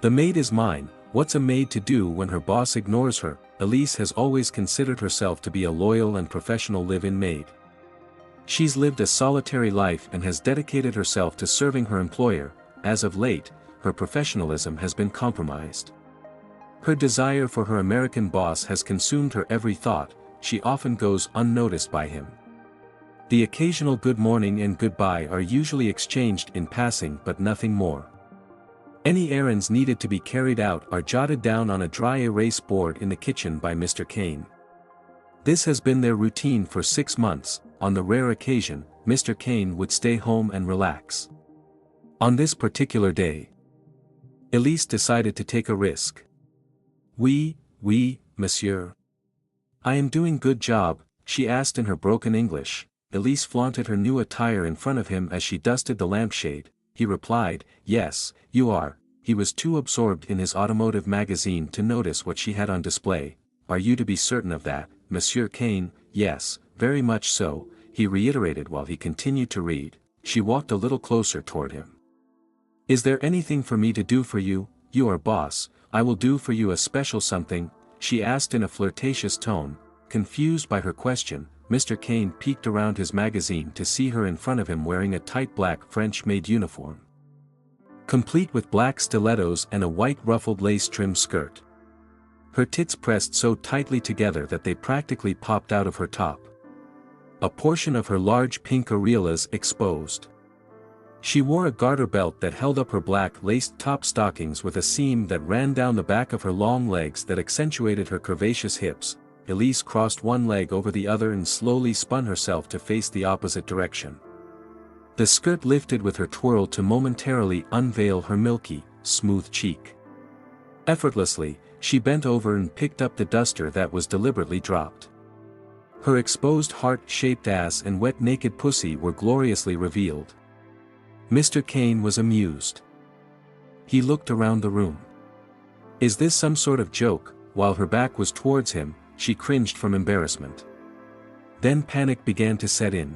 The maid is mine. What's a maid to do when her boss ignores her? Elise has always considered herself to be a loyal and professional live-in maid. She's lived a solitary life and has dedicated herself to serving her employer. As of late, her professionalism has been compromised. Her desire for her American boss has consumed her every thought. She often goes unnoticed by him. The occasional good morning and goodbye are usually exchanged in passing, but nothing more. Any errands needed to be carried out are jotted down on a dry erase board in the kitchen by Mr. Kane. This has been their routine for 6 months. On the rare occasion, Mr. Kane would stay home and relax. On this particular day, Elise decided to take a risk. Oui, monsieur. I am doing good job, she asked in her broken English. Elise flaunted her new attire in front of him as she dusted the lampshade. He replied, yes, you are. He was too absorbed in his automotive magazine to notice what she had on display. Are you to be certain of that, Monsieur Kane? Yes, very much so, he reiterated while he continued to read. She walked a little closer toward him. Is there anything for me to do for you? You are boss, I will do for you a special something, she asked in a flirtatious tone. Confused by her question, Mr. Kane peeked around his magazine to see her in front of him wearing a tight black French-made uniform, complete with black stilettos and a white ruffled lace trim skirt. Her tits pressed so tightly together that they practically popped out of her top. A portion of her large pink areolas exposed. She wore a garter belt that held up her black laced top stockings with a seam that ran down the back of her long legs that accentuated her curvaceous hips. Elise crossed one leg over the other and slowly spun herself to face the opposite direction. The skirt lifted with her twirl to momentarily unveil her milky, smooth cheek. Effortlessly, she bent over and picked up the duster that was deliberately dropped. Her exposed heart-shaped ass and wet naked pussy were gloriously revealed. Mr. Kane was amused. He looked around the room. Is this some sort of joke? While her back was towards him, she cringed from embarrassment. Then panic began to set in.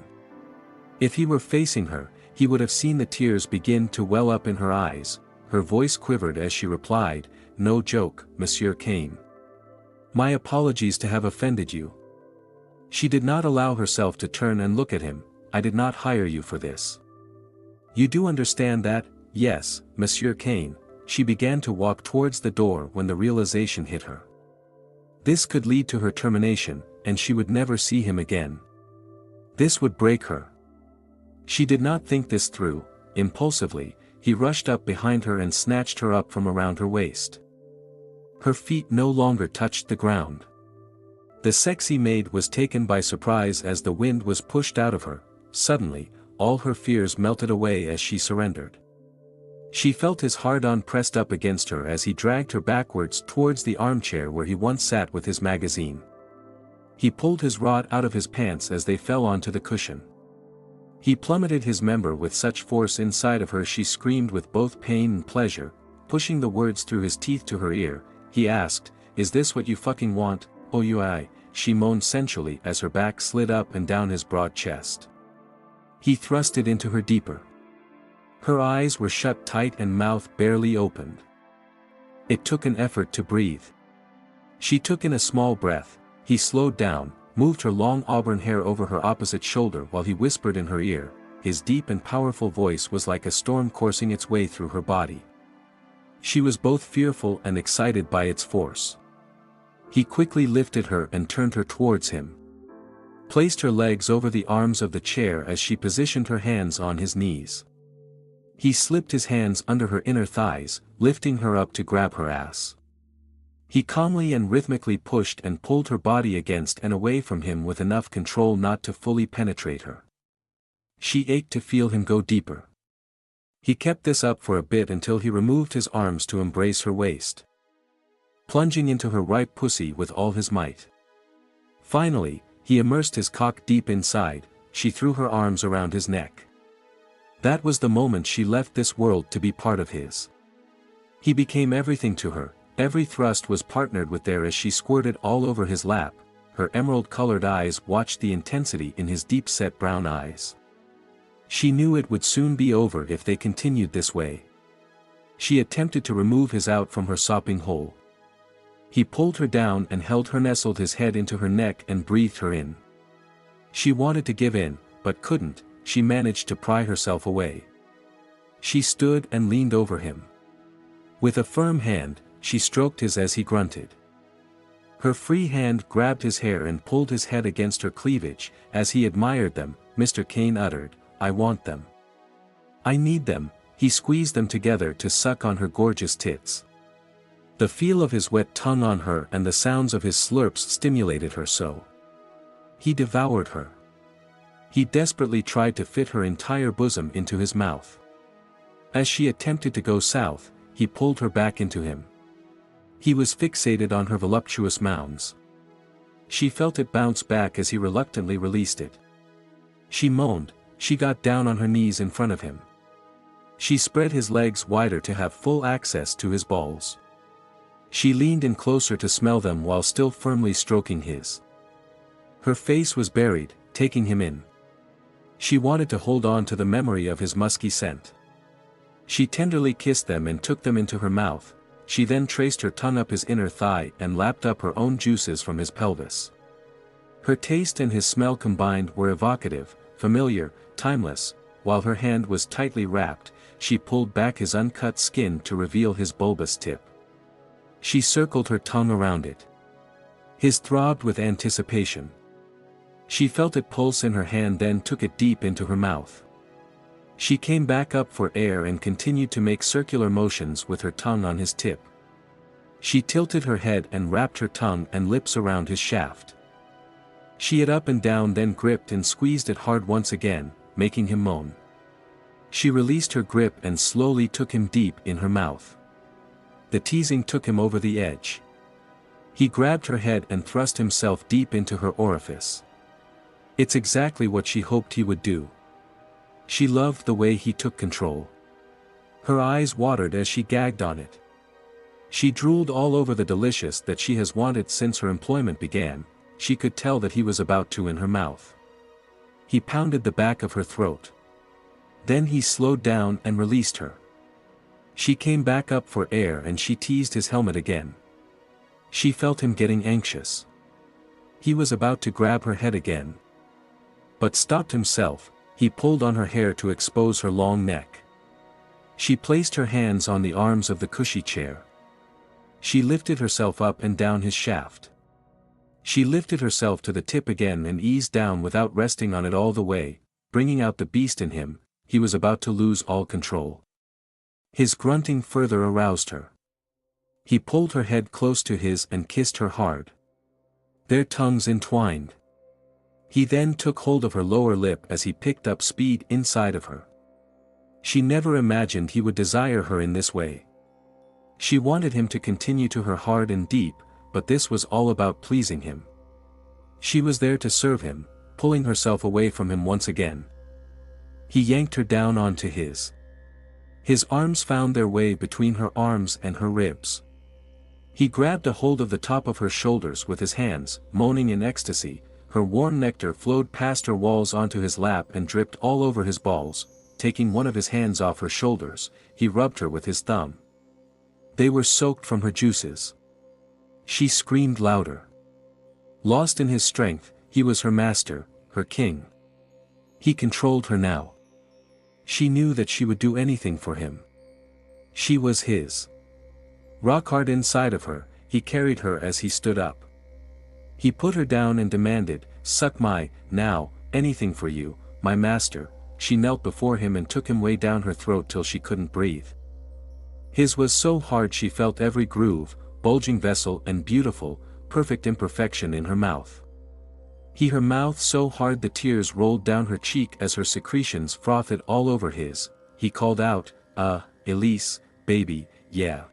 If he were facing her, he would have seen the tears begin to well up in her eyes. Her voice quivered as she replied, no joke, Monsieur Kane. My apologies to have offended you. She did not allow herself to turn and look at him. I did not hire you for this. You do understand that? Yes, Monsieur Kane. She began to walk towards the door when the realization hit her. This could lead to her termination, and she would never see him again. This would break her. She did not think this through. Impulsively, he rushed up behind her and snatched her up from around her waist. Her feet no longer touched the ground. The sexy maid was taken by surprise as the wind was pushed out of her. Suddenly, all her fears melted away as she surrendered. She felt his hard-on pressed up against her as he dragged her backwards towards the armchair where he once sat with his magazine. He pulled his rod out of his pants as they fell onto the cushion. He plummeted his member with such force inside of her she screamed with both pain and pleasure, pushing the words through his teeth to her ear. He asked, is this what you fucking want? Oh you she moaned sensually as her back slid up and down his broad chest. He thrust it into her deeper. Her eyes were shut tight and mouth barely opened. It took an effort to breathe. She took in a small breath. He slowed down, moved her long auburn hair over her opposite shoulder while he whispered in her ear. His deep and powerful voice was like a storm coursing its way through her body. She was both fearful and excited by its force. He quickly lifted her and turned her towards him. Placed her legs over the arms of the chair as she positioned her hands on his knees. He slipped his hands under her inner thighs, lifting her up to grab her ass. He calmly and rhythmically pushed and pulled her body against and away from him with enough control not to fully penetrate her. She ached to feel him go deeper. He kept this up for a bit until he removed his arms to embrace her waist, plunging into her ripe pussy with all his might. Finally, he immersed his cock deep inside. She threw her arms around his neck. That was the moment she left this world to be part of his. He became everything to her. Every thrust was partnered with theirs as she squirted all over his lap. Her emerald-colored eyes watched the intensity in his deep-set brown eyes. She knew it would soon be over if they continued this way. She attempted to remove his out from her sopping hole. He pulled her down and held her, nestled his head into her neck and breathed her in. She wanted to give in, but couldn't. She managed to pry herself away. She stood and leaned over him. With a firm hand, she stroked his as he grunted. Her free hand grabbed his hair and pulled his head against her cleavage. As he admired them, Mr. Kane uttered, "I want them. I need them." He squeezed them together to suck on her gorgeous tits. The feel of his wet tongue on her and the sounds of his slurps stimulated her so. He devoured her. He desperately tried to fit her entire bosom into his mouth. As she attempted to go south, he pulled her back into him. He was fixated on her voluptuous mounds. She felt it bounce back as he reluctantly released it. She moaned. She got down on her knees in front of him. She spread his legs wider to have full access to his balls. She leaned in closer to smell them while still firmly stroking his. Her face was buried, taking him in. She wanted to hold on to the memory of his musky scent. She tenderly kissed them and took them into her mouth. She then traced her tongue up his inner thigh and lapped up her own juices from his pelvis. Her taste and his smell combined were evocative, familiar, timeless. While her hand was tightly wrapped, she pulled back his uncut skin to reveal his bulbous tip. She circled her tongue around it. His throbbed with anticipation. She felt it pulse in her hand, then took it deep into her mouth. She came back up for air and continued to make circular motions with her tongue on his tip. She tilted her head and wrapped her tongue and lips around his shaft. She hit up and down, then gripped and squeezed it hard once again, making him moan. She released her grip and slowly took him deep in her mouth. The teasing took him over the edge. He grabbed her head and thrust himself deep into her orifice. It's exactly what she hoped he would do. She loved the way he took control. Her eyes watered as she gagged on it. She drooled all over the delicious that she has wanted since her employment began. She could tell that he was about to in her mouth. He pounded the back of her throat. Then he slowed down and released her. She came back up for air and she teased his helmet again. She felt him getting anxious. He was about to grab her head again, but stopped himself. He pulled on her hair to expose her long neck. She placed her hands on the arms of the cushy chair. She lifted herself up and down his shaft. She lifted herself to the tip again and eased down without resting on it all the way, bringing out the beast in him. He was about to lose all control. His grunting further aroused her. He pulled her head close to his and kissed her hard. Their tongues entwined. He then took hold of her lower lip as he picked up speed inside of her. She never imagined he would desire her in this way. She wanted him to continue to her hard and deep, but this was all about pleasing him. She was there to serve him, pulling herself away from him once again. He yanked her down onto his. His arms found their way between her arms and her ribs. He grabbed a hold of the top of her shoulders with his hands, moaning in ecstasy. Her warm nectar flowed past her walls onto his lap and dripped all over his balls. Taking one of his hands off her shoulders, he rubbed her with his thumb. They were soaked from her juices. She screamed louder. Lost in his strength, he was her master, her king. He controlled her now. She knew that she would do anything for him. She was his. Rock hard inside of her, he carried her as he stood up. He put her down and demanded, "Suck my, now, anything for you, my master." She knelt before him and took him way down her throat till she couldn't breathe. His was so hard she felt every groove, bulging vessel and beautiful, perfect imperfection in her mouth. Her mouth so hard the tears rolled down her cheek as her secretions frothed all over his. He called out, Elise, baby, yeah."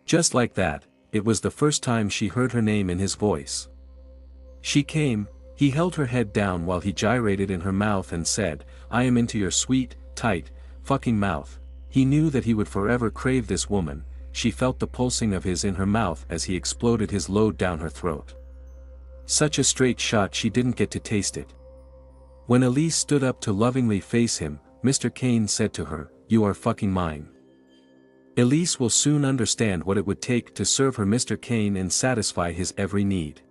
Just like that, it was the first time she heard her name in his voice. She came. He held her head down while he gyrated in her mouth and said, "I am into your sweet, tight, fucking mouth." He knew that he would forever crave this woman. She felt the pulsing of his in her mouth as he exploded his load down her throat. Such a straight shot she didn't get to taste it. When Elise stood up to lovingly face him, Mr. Kane said to her, "You are fucking mine." Elise will soon understand what it would take to serve her Mr. Kane and satisfy his every need.